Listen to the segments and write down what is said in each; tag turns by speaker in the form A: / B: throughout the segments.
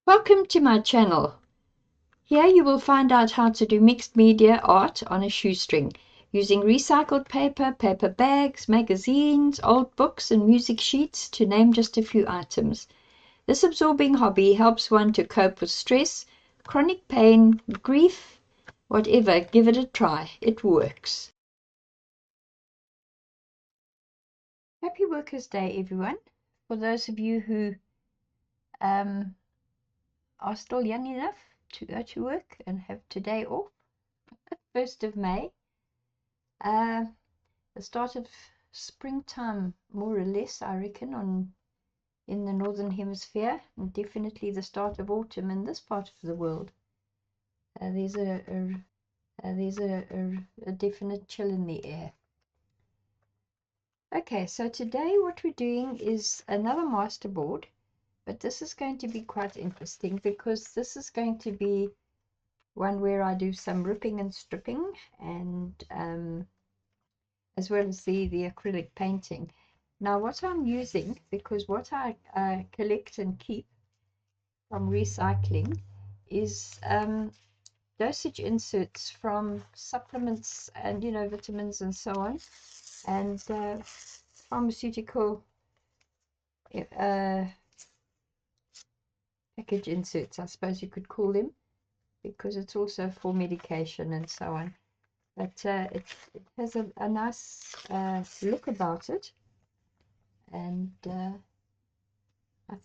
A: Welcome to my channel. Here you will find out how to do mixed media art on a shoestring using recycled paper, paper bags, magazines, old books and music sheets, to name just a few items. This absorbing hobby helps one to cope with stress, chronic pain, grief, whatever. Give it a try. It works. Happy Workers' Day, everyone. For those of you who are still young enough to go to work and have today off, 1st of May, the start of springtime, more or less, I reckon, in the northern hemisphere, and definitely the start of autumn in this part of the world. There's a definite chill in the air. Okay, so today what we're doing is another masterboard, but this is going to be quite interesting because this is going to be one where I do some ripping and stripping, and as well as the acrylic painting. Now what I'm using, because what I collect and keep from recycling is dosage inserts from supplements and vitamins and so on, and pharmaceutical package inserts, I suppose you could call them, because it's also for medication and so on. But it has a nice look about it, and I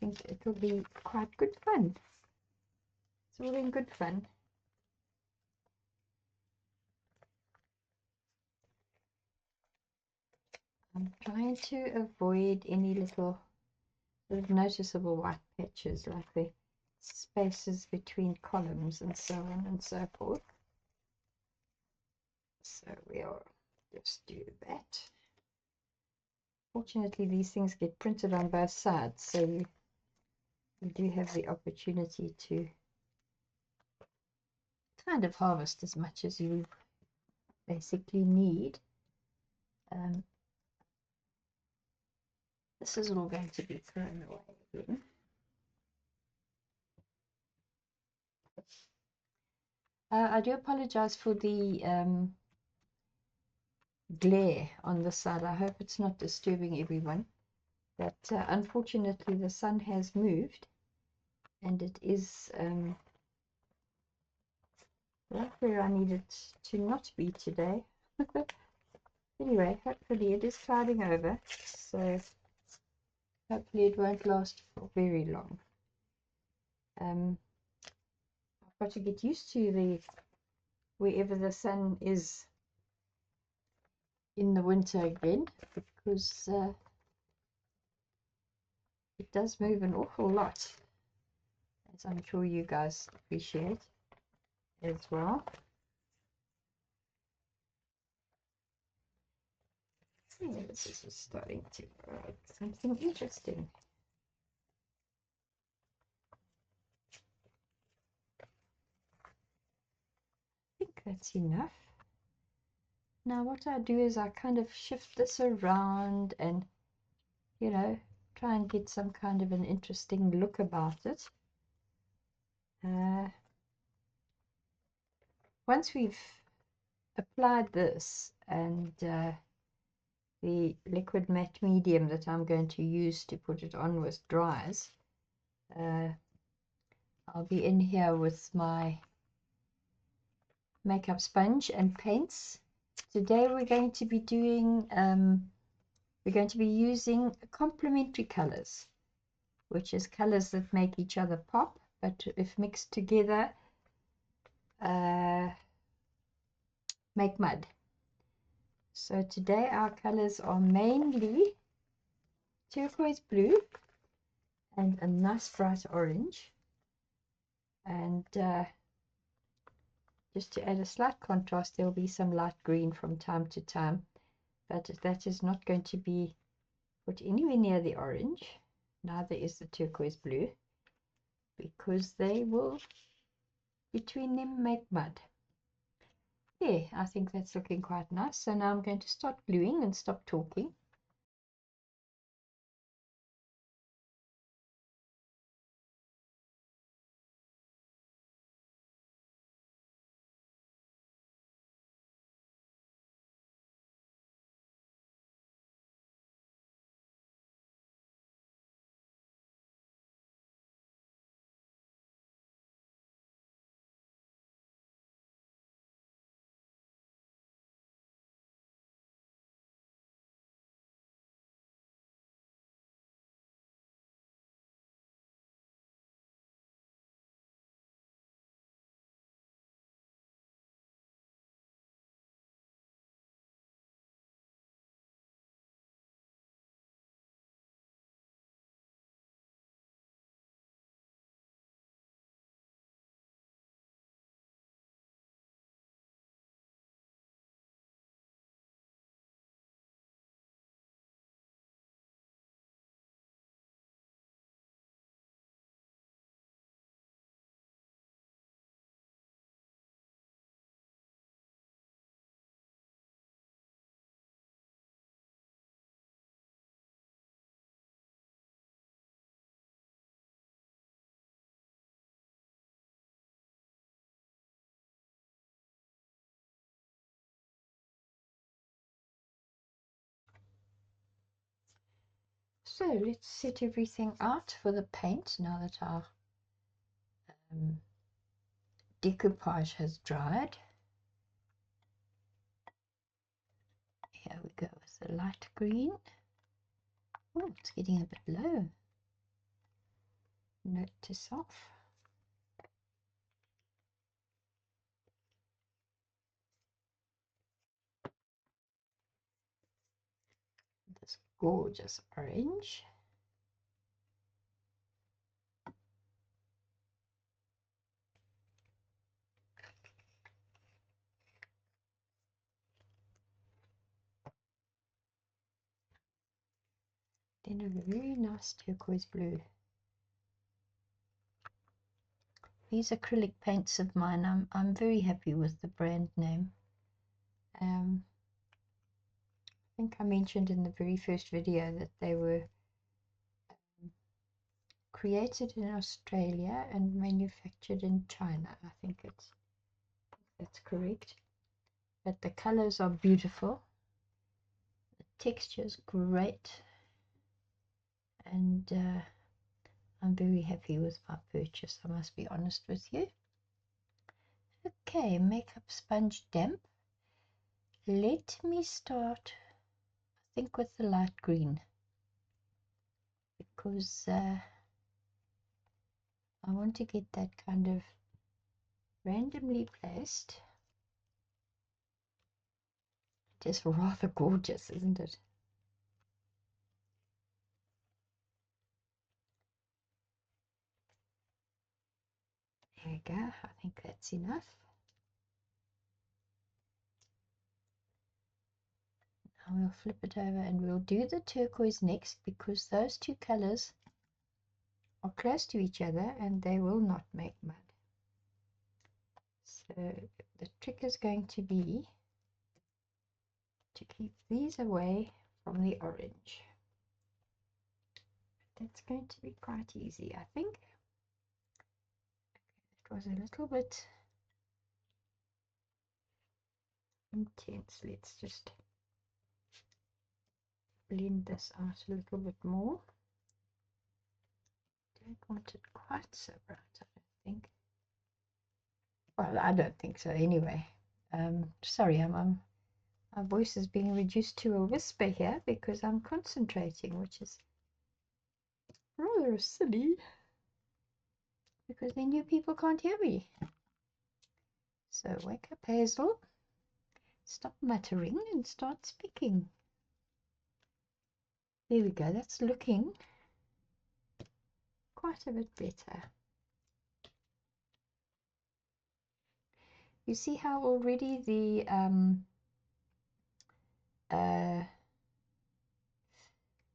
A: think it'll be quite good fun. It's all in good fun. I'm trying to avoid any little sort of noticeable white patches, like the spaces between columns and so on and so forth. So we'll just do that. Fortunately, these things get printed on both sides, so you do have the opportunity to kind of harvest as much as you basically need. This is all going to be thrown away again. I do apologize for the glare on the side. I hope it's not disturbing everyone, but unfortunately the sun has moved, and it is right where I need it to not be today. Anyway, hopefully it is clouding over, so hopefully it won't last for very long. I've got to get used to wherever the sun is in the winter again, because it does move an awful lot, as I'm sure you guys appreciate as well. Yeah, this is starting to write something interesting. I think that's enough. Now what I do is I kind of shift this around and, try and get some kind of an interesting look about it. Once we've applied this and the liquid matte medium that I'm going to use to put it on with dries, I'll be in here with my makeup sponge and paints. Today we're going to be doing using complementary colors, which is colors that make each other pop, but if mixed together make mud. So today our colors are mainly turquoise blue and a nice bright orange, and just to add a slight contrast, there will be some light green from time to time, but that is not going to be put anywhere near the orange. Neither is the turquoise blue, because they will between them make mud. Yeah, I think that's looking quite nice. So now I'm going to start gluing and stop talking. So let's set everything out for the paint now that our decoupage has dried. Here we go with the light green. Oh, it's getting a bit low. Note to self. This gorgeous orange. Then a very nice turquoise blue. These acrylic paints of mine, I'm very happy with the brand name. I think I mentioned in the very first video that they were created in Australia and manufactured in China. I think that's correct. But the colors are beautiful. The texture is great. And I'm very happy with my purchase, I must be honest with you. Okay, makeup sponge damp. Let me start, I think, with the light green, because I want to get that kind of randomly placed. It is rather gorgeous, isn't it? There we go, I think that's enough. Now we'll flip it over and we'll do the turquoise next, because those two colors are close to each other and they will not make mud. So the trick is going to be to keep these away from the orange. That's going to be quite easy, I think. It was a little bit intense. Let's just blend this out a little bit more. Don't want it quite so bright, I don't think. Well, I don't think so anyway. Sorry, my voice is being reduced to a whisper here because I'm concentrating, which is rather silly, because then you people can't hear me. So wake up, Hazel. Stop muttering and start speaking. There we go. That's looking quite a bit better. You see how already the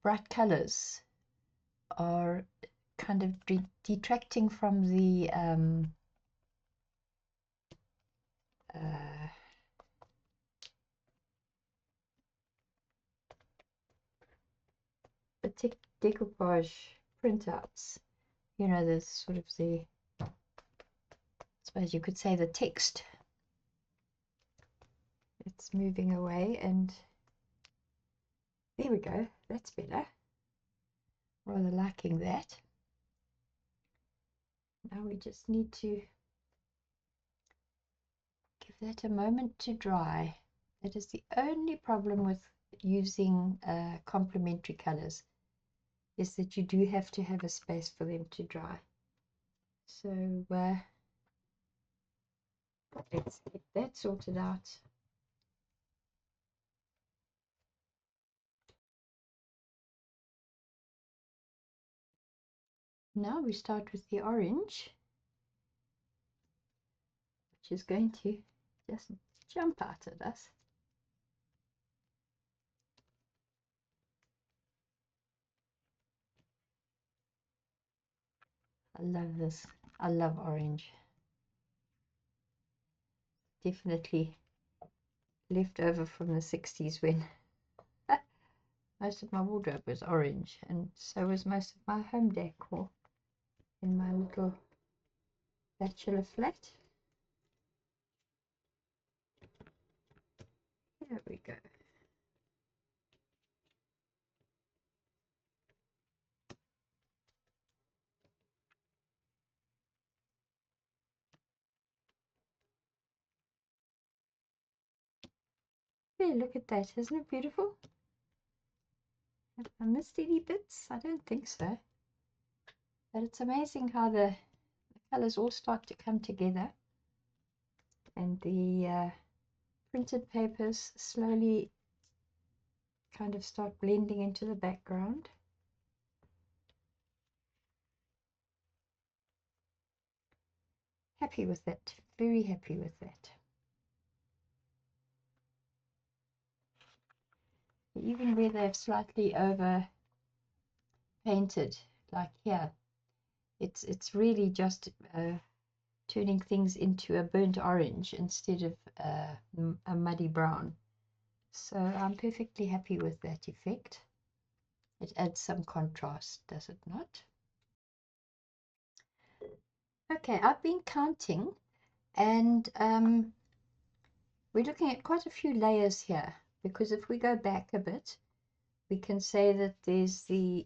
A: bright colors are kind of detracting from the decoupage printouts. You know, there's sort of the, I suppose you could say, the text. It's moving away, and there we go. That's better. Rather liking that. Now we just need to give that a moment to dry. That is the only problem with using complementary colors, is that you do have to have a space for them to dry. So let's get that sorted out. Now we start with the orange, which is going to just jump out at us. I love this. I love orange. Definitely left over from the 60s when most of my wardrobe was orange, and so was most of my home decor in my little bachelor flat. Here we go. There, look at that. Isn't it beautiful? Have I missed any bits? I don't think so. But it's amazing how the colors all start to come together. And the printed papers slowly kind of start blending into the background. Happy with that. Very happy with that. Even where they've slightly over painted, like here, it's really just turning things into a burnt orange instead of a muddy brown. So I'm perfectly happy with that effect. It adds some contrast, does it not? Okay, I've been counting, and we're looking at quite a few layers here, because if we go back a bit, we can say that there's the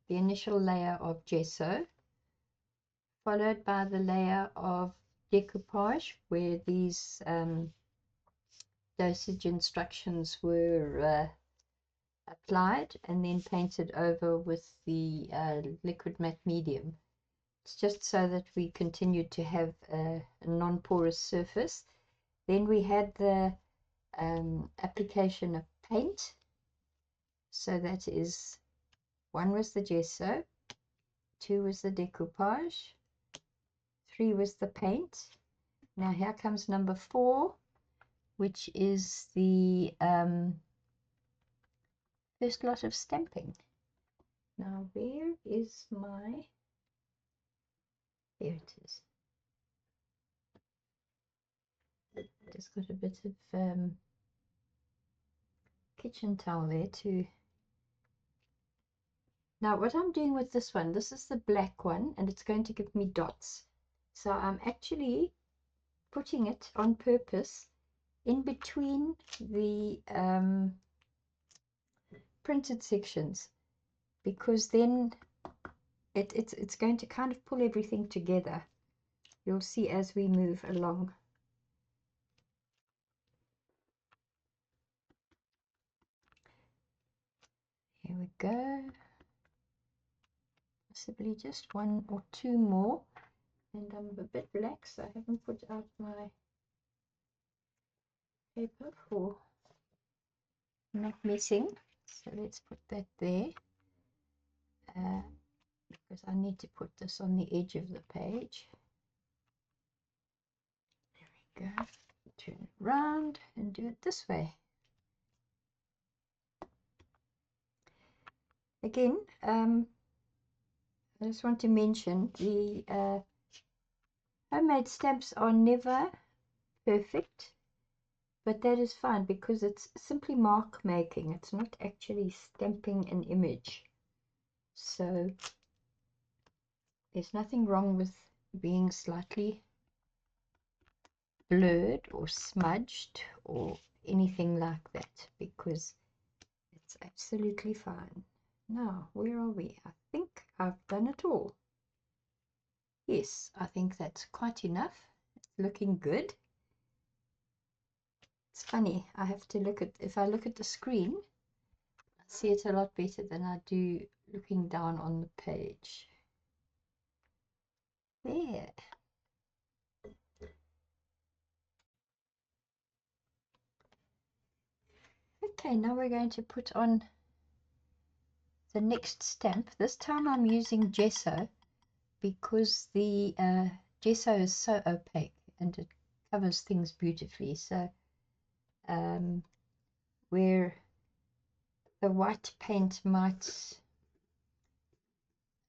A: initial layer of gesso, followed by the layer of decoupage, where these dosage instructions were applied and then painted over with the liquid matte medium. It's just so that we continued to have a non-porous surface. Then we had the application of paint. So that is, 1 was the gesso, 2 was the decoupage, 3 was the paint. Now here comes number 4, which is the first lot of stamping. Now where is my, there it is. Just got a bit of kitchen towel there too. Now what I'm doing with this one, this is the black one, and it's going to give me dots. So I'm actually putting it on purpose in between the printed sections, because then it's going to kind of pull everything together. You'll see as we move along. Here we go. Possibly just 1 or 2 more. And I'm a bit lax, I haven't put out my paper for not messing. So let's put that there. Because I need to put this on the edge of the page. There we go. Turn it round and do it this way. Again, I just want to mention the homemade stamps are never perfect, but that is fine because it's simply mark making. It's not actually stamping an image. So there's nothing wrong with being slightly blurred or smudged or anything like that, because it's absolutely fine. Now, where are we? I think I've done it all. Yes, I think that's quite enough. It's looking good. It's funny, I have to look at, if I look at the screen, I see it a lot better than I do looking down on the page. There. Okay, now we're going to put on the next stamp. This time I'm using gesso because the gesso is so opaque and it covers things beautifully. So where the white paint might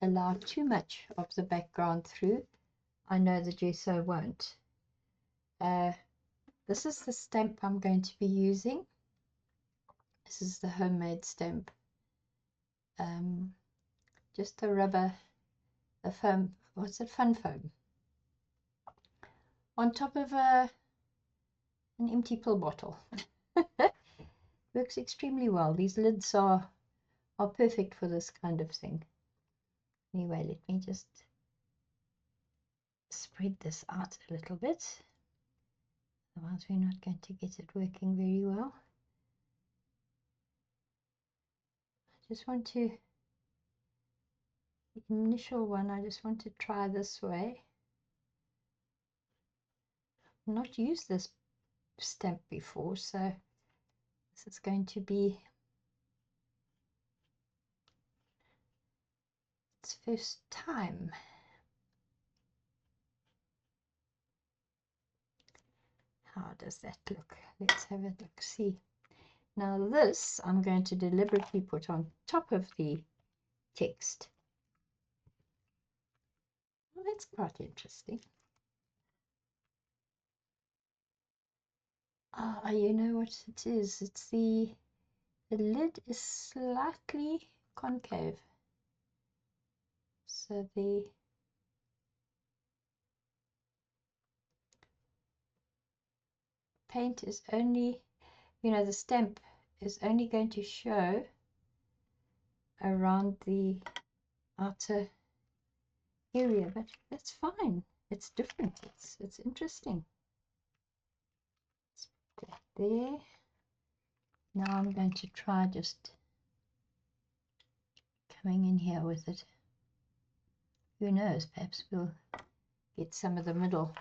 A: allow too much of the background through, I know the gesso won't. This is the stamp I'm going to be using. This is the homemade stamp. Just a rubber, a foam, what's it, fun foam, on top of an empty pill bottle. Works extremely well. These lids are perfect for this kind of thing. Anyway, let me just spread this out a little bit. Otherwise we're not going to get it working very well. just want to, the initial one, I just want to try this way. I've not used this stamp before, so this is going to be its first time. How does that look? Let's have a look, see. Now this I'm going to deliberately put on top of the text. Well, that's quite interesting. Ah, you know what it is? It's the lid is slightly concave. So the paint is only, you know, the stamp is only going to show around the outer area, but that's fine. It's different. It's interesting. Let's put that there. Now I'm going to try just coming in here with it. Who knows, perhaps we'll get some of the middle.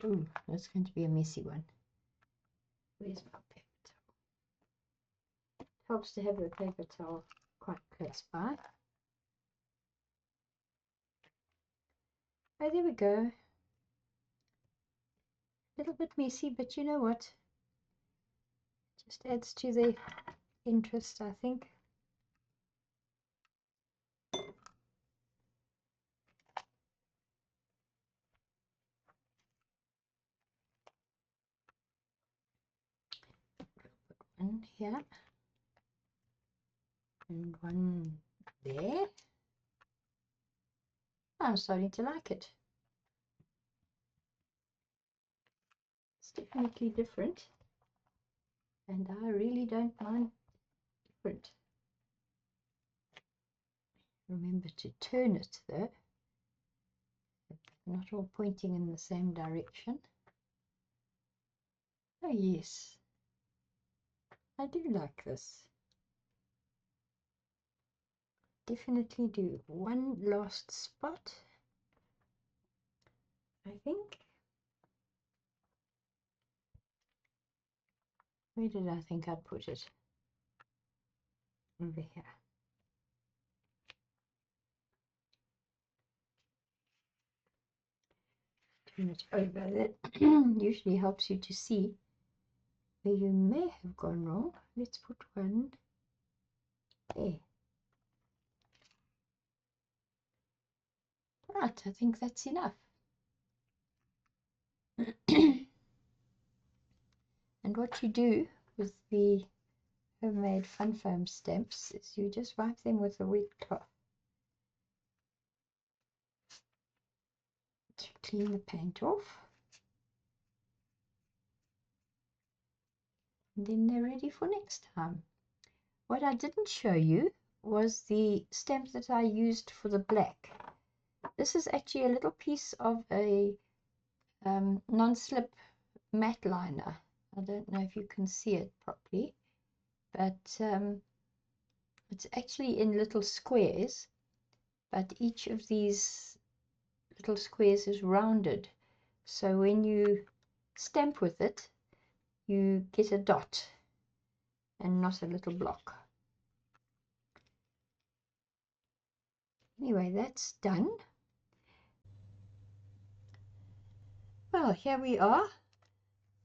A: Ooh, that's going to be a messy one. Where's my paper towel? It helps to have the paper towel quite close by. Oh, there we go. A little bit messy, but you know what? Just adds to the interest, I think. One here and one there. I'm starting to like it. It's definitely different, and I really don't mind different. Remember to turn it though, not all pointing in the same direction. Oh yes, I do like this. Definitely do. One last spot, I think. Where did I think I'd put it? Over here. Turn it over. That usually helps you to see where you may have gone wrong. Let's put one there. Right, I think that's enough. And what you do with the homemade fun foam stamps is you just wipe them with a wet cloth to clean the paint off, and then they're ready for next time. What I didn't show you was the stamp that I used for the black. This is actually a little piece of a non-slip matte liner. I don't know if you can see it properly, but it's actually in little squares, but each of these little squares is rounded, so when you stamp with it you get a dot and not a little block. Anyway, that's done. Well, here we are,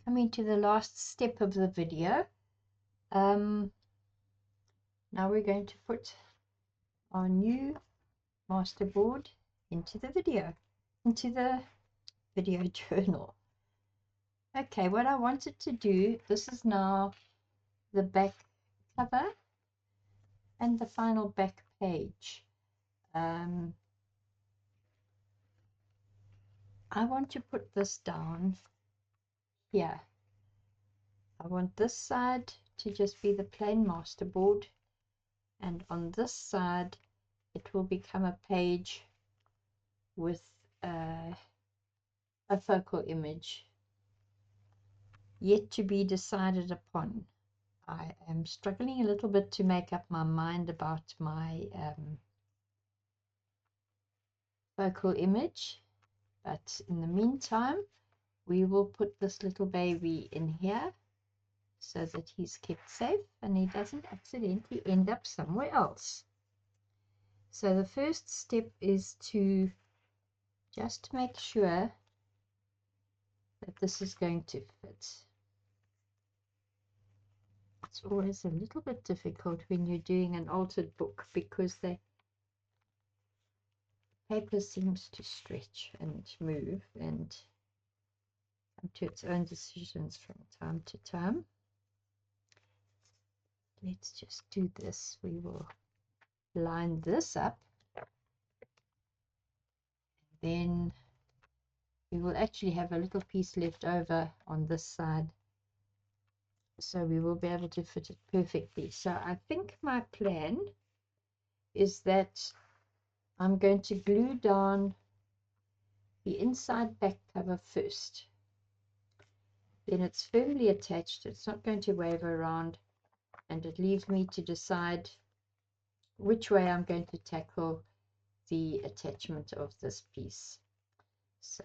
A: coming to the last step of the video. Now we're going to put our new masterboard into the video journal. Okay, what I wanted to do, this is now the back cover and the final back page. I want to put this down here. I want this side to just be the plain masterboard, and on this side it will become a page with a focal image yet to be decided upon. I am struggling a little bit to make up my mind about my focal image, but in the meantime we will put this little baby in here so that he's kept safe and he doesn't accidentally end up somewhere else. So the first step is to just make sure that this is going to fit. It's always a little bit difficult when you're doing an altered book because the paper seems to stretch and move and come to its own decisions from time to time. Let's just do this. We will line this up. Then we will actually have a little piece left over on this side, so we will be able to fit it perfectly. So I think my plan is that I'm going to glue down the inside back cover first. Then it's firmly attached, it's not going to waver around, and it leaves me to decide which way I'm going to tackle the attachment of this piece. So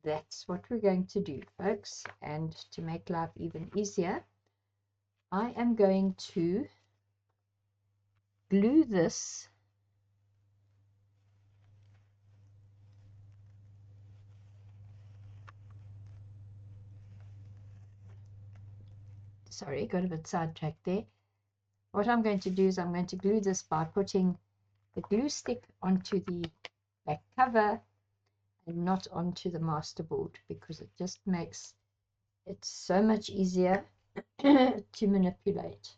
A: that's what we're going to do, folks. And to make life even easier, I am going to glue this sorry, got a bit sidetracked there. What I'm going to do is I'm going to glue this by putting the glue stick onto the back cover and not onto the masterboard, because it just makes it so much easier to manipulate.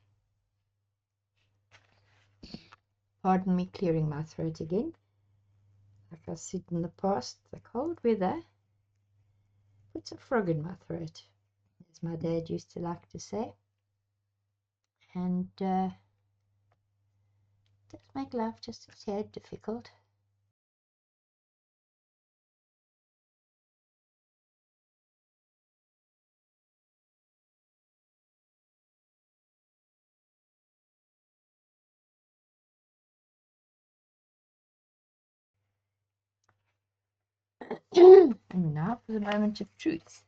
A: Pardon me clearing my throat again. Like I said in the past, the cold weather puts a frog in my throat, as my dad used to like to say. And does make life just a tad difficult. And now for the moment of truth.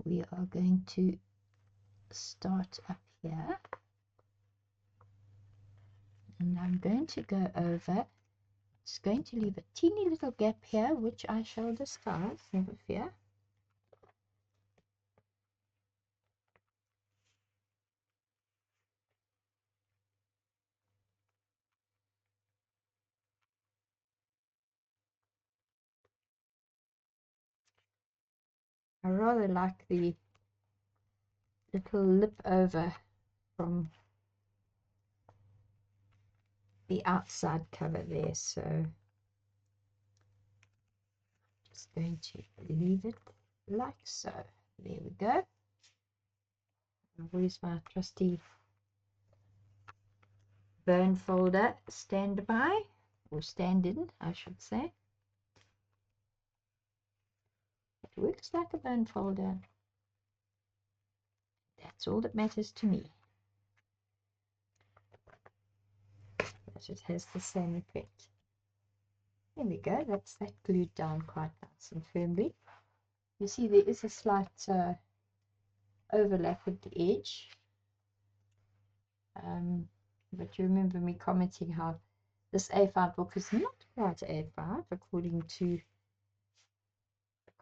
A: We are going to start up here, and I'm going to go over. It's going to leave a teeny little gap here, which I shall disguise, never fear. I rather like the little lip over from the outside cover there, so I'm just going to leave it like so. There we go. Where's my trusty bone folder standby, or stand-in, I should say. It works like a bone folder. That's all that matters to me. But it has the same effect. There we go. That's that glued down quite nice and firmly. You see there is a slight overlap at the edge. But you remember me commenting how this A5 book is not quite A5 according to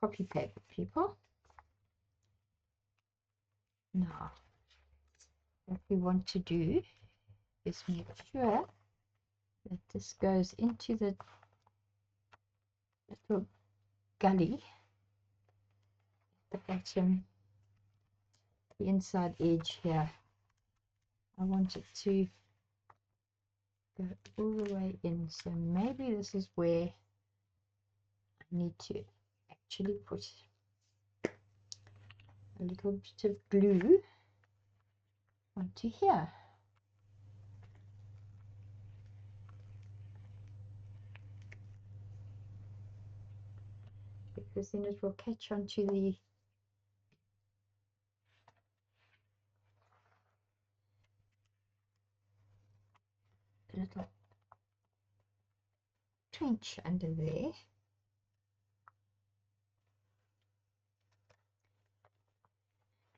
A: copy paper people. Now, what we want to do is make sure that this goes into the little gully at the bottom, the inside edge here. I want it to go all the way in, so maybe this is where I need to actually put a little bit of glue onto here. Because then it will catch onto the trench under there.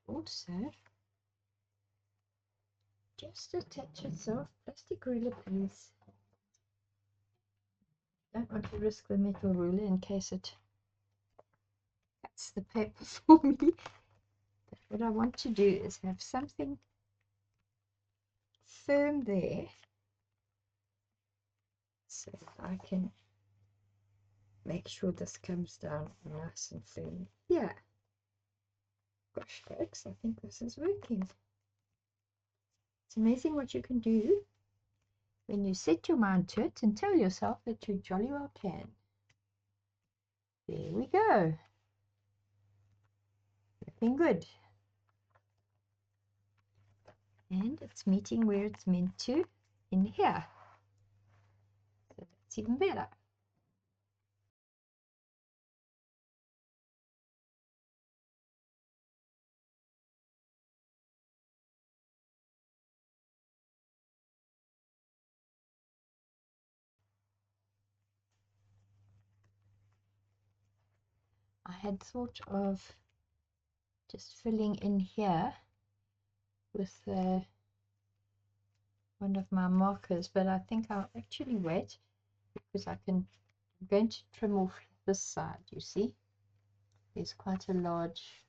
A: Also, just attach yourself, plastic ruler please. Don't want to risk the metal ruler in case it cuts the paper for me. But what I want to do is have something firm there so that I can make sure this comes down nice and firm. Yeah. Gosh, folks, I think this is working. It's amazing what you can do when you set your mind to it and tell yourself that you jolly well can. There we go. Looking good. And it's meeting where it's meant to in here. So that's even better. I had thought of just filling in here with one of my markers, but I think I'll actually wait because I'm going to trim off this side. You see, there's quite a large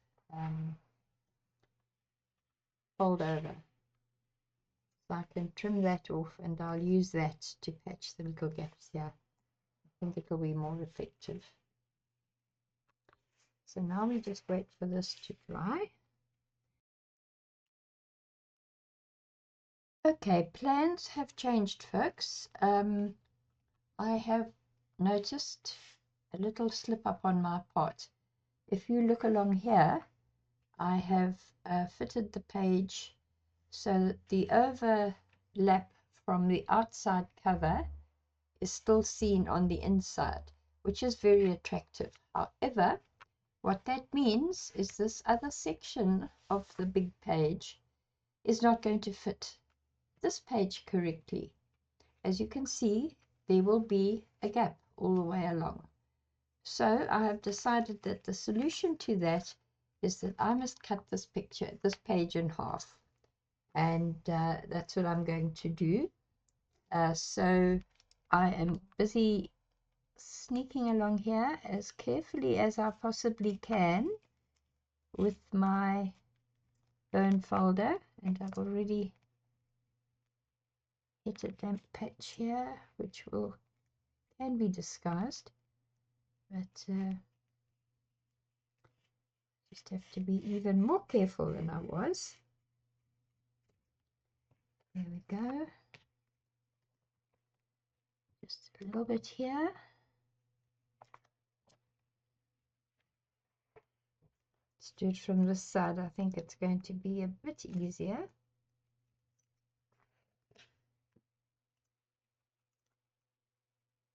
A: fold over, so I can trim that off and I'll use that to patch the little gaps here. I think it will be more effective. So now we just wait for this to dry. Okay, plans have changed, folks. I have noticed a little slip up on my part. If you look along here, I have fitted the page so that the overlap from the outside cover is still seen on the inside, which is very attractive. However, what that means is this other section of the big page is not going to fit this page correctly. As you can see, there will be a gap all the way along. So I have decided that the solution to that is that I must cut this page in half, and that's what I'm going to do. So I am busy sneaking along here as carefully as I possibly can with my bone folder, and I've already hit a damp patch here which can be disguised, but just have to be even more careful than I was. There we go. Just a little bit here. Let's do it from this side. I think it's going to be a bit easier.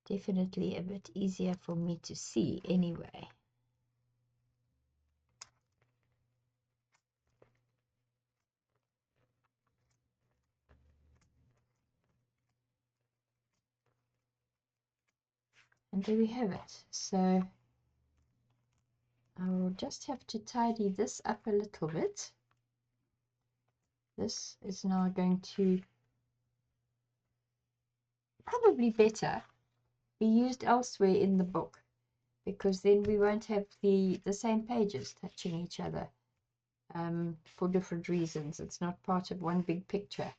A: Definitely a bit easier for me to see anyway. And there we have it. So I will just have to tidy this up a little bit. This is now going to probably better be used elsewhere in the book, because then we won't have the same pages touching each other for different reasons. It's not part of one big picture.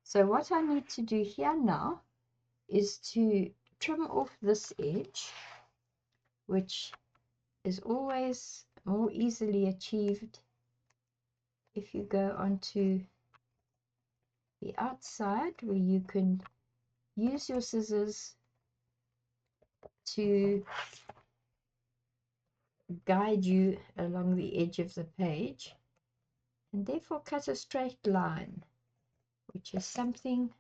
A: So what I need to do here now is to trim off this edge, which is always more easily achieved if you go onto the outside, where you can use your scissors to guide you along the edge of the page, and therefore cut a straight line, which is something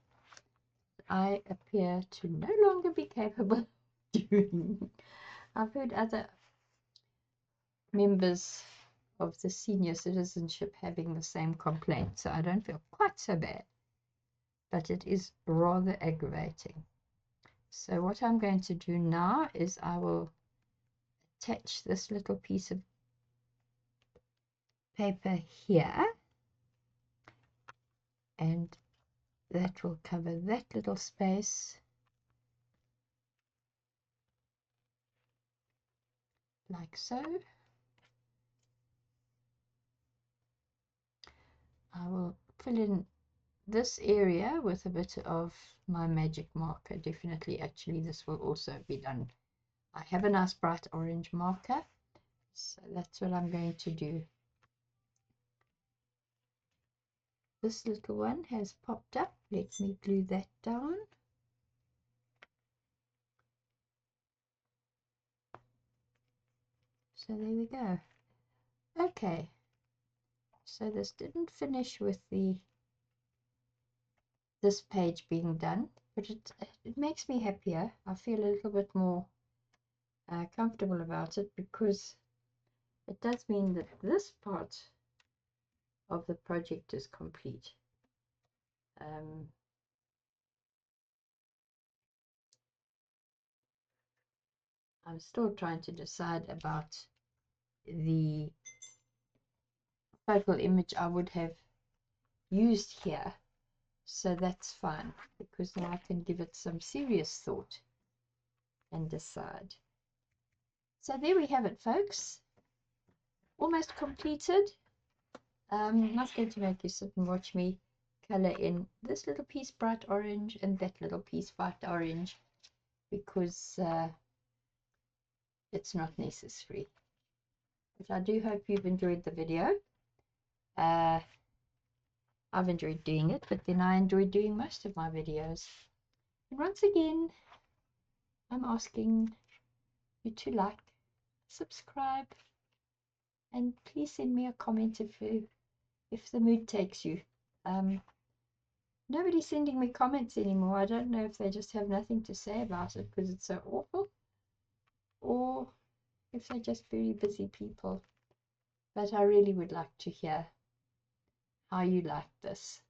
A: I appear to no longer be capable of doing. I've heard other members of the senior citizenship having the same complaint, so I don't feel quite so bad, but it is rather aggravating. So what I'm going to do now is I will attach this little piece of paper here, and that will cover that little space like so. I will fill in this area with a bit of my magic marker. Definitely, actually, this will also be done. I have a nice bright orange marker, so that's what I'm going to do. This little one has popped up. Let me glue that down. So there we go. Okay, so this didn't finish with this page being done, but it makes me happier. I feel a little bit more comfortable about it, because it does mean that this part of the project is complete. I'm still trying to decide about the focal image I would have used here, so that's fine, because now I can give it some serious thought and decide. So there we have it, folks. Almost completed. I'm not going to make you sit and watch me color in this little piece bright orange and that little piece bright orange, because it's not necessary. But I do hope you've enjoyed the video. I've enjoyed doing it, but then I enjoy doing most of my videos. And once again, I'm asking you to like, subscribe, and please send me a comment if the mood takes you. Nobody's sending me comments anymore. I don't know if they just have nothing to say about it because it's so awful, or if they're just very busy people. But I really would like to hear how you like this.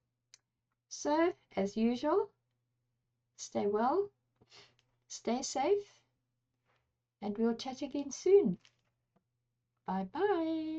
A: So, as usual, stay well, stay safe, and we'll chat again soon. Bye bye.